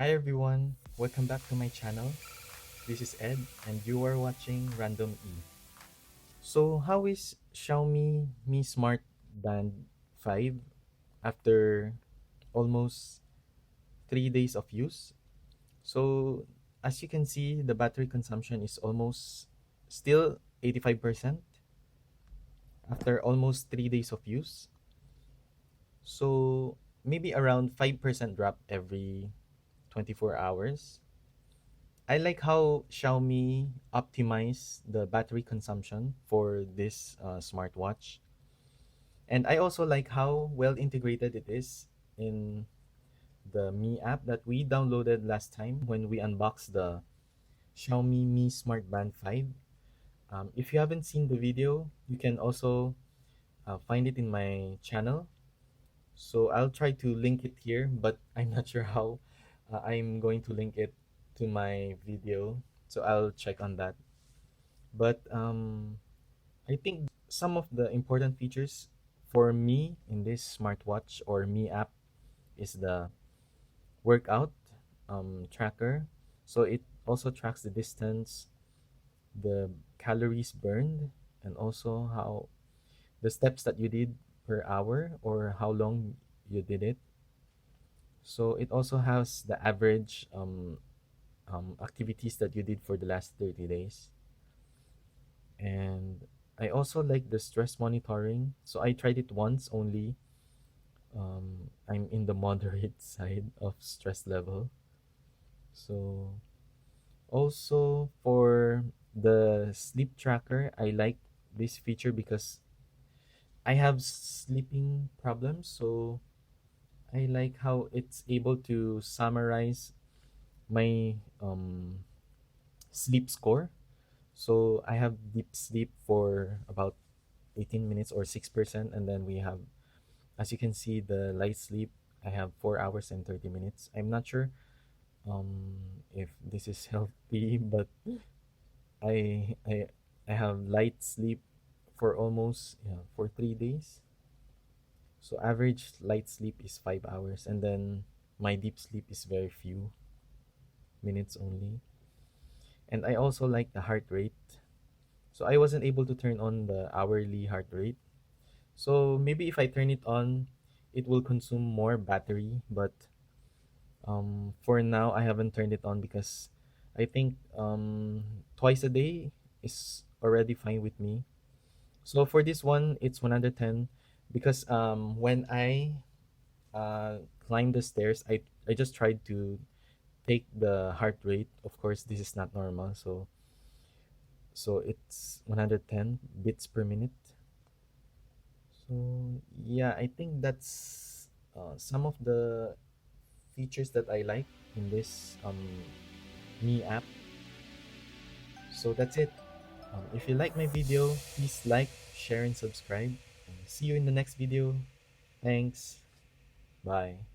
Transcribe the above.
Hi everyone, welcome back to my channel. This is Ed and you are watching Random E. So how is Xiaomi Mi Smart Band 5 after almost 3 days of use? So as you can see, the battery consumption is almost still 85% after almost 3 days of use. So maybe around 5% drop every 24 hours. I like how Xiaomi optimized the battery consumption for this smartwatch. And I also like how well integrated it is in the Mi app that we downloaded last time when we unboxed the Xiaomi Mi Smart Band 5. If you haven't seen the video, you can also find it in my channel. So I'll try to link it here, but I'm not sure how I'm going to link it to my video. So I'll check on that. But I think some of the important features for me in this smartwatch or Mi app is the workout tracker. So it also tracks the distance, the calories burned, and also how the steps that you did per hour or how long you did it. So it also has the average activities that you did for the last 30 days. And I also like the stress monitoring. So I tried it once only. I'm in the moderate side of stress level. So also for the sleep tracker, I like this feature because I have sleeping problems. So I like how it's able to summarize my sleep score. So I have deep sleep for about 18 minutes or 6%, and then we have, as you can see, the light sleep. I have 4 hours and 30 minutes. I'm not sure if this is healthy, but I I I have light sleep for almost, yeah, for 3 days. So average light sleep is 5 hours, and then my deep sleep is very few minutes only. And I also like the heart rate. So I wasn't able to turn on the hourly heart rate. So maybe if I turn it on, it will consume more battery. But for now, I haven't turned it on because I think twice a day is already fine with me. So for this one, it's 110 because when I climbed the stairs, I just tried to take the heart rate. Of course, this is not normal. So it's 110 beats per minute. So yeah, I think that's some of the features that I like in this Me app. So that's it. If you like my video, please like, share, and subscribe. See you in the next video. Thanks. Bye.